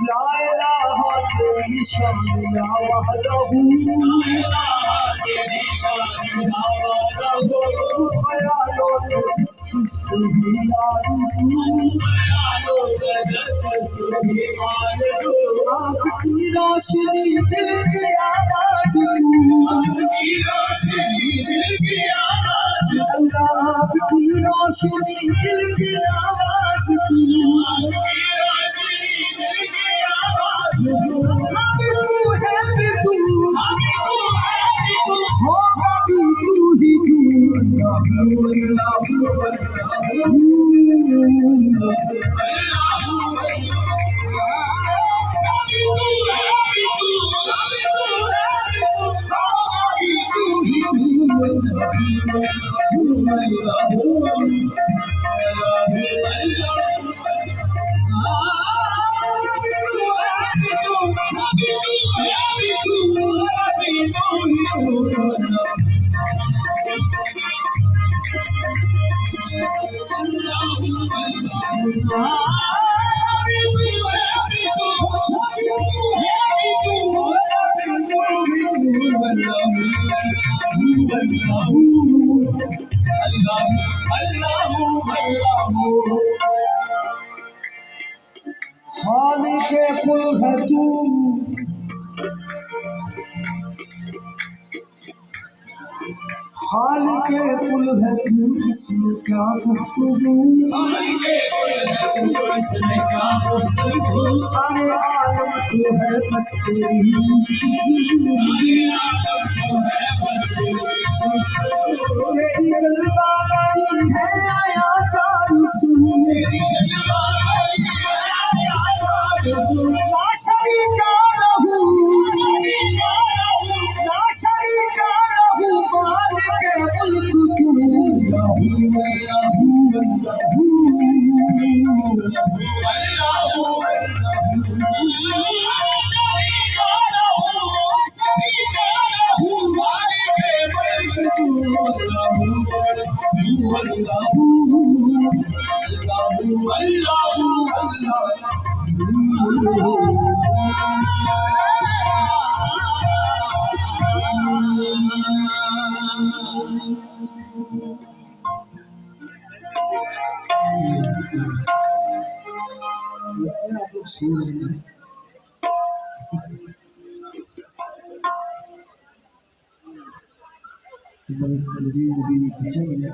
ला इलाहा तेरी शान या वहदहू ख्यालों में तजस्सुस भी आरज़ू आपकी रोशनी दिल की आवाज़ तू अल्लाह आपकी रोशनी दिल की आवाज़ तू अभी तू है भी तू होगा भी तू ही तू खालिक़े कुल है तू खालिक़े कुल है तू इसमें क्या गुफ्तगू सारे आलम को है बस तेरी तेरी जलवागारी है आया चारू सू ला शरीका लहू ला शरीका लहू मालिके मुल्क तू लहू Jadi lebih kecil ya.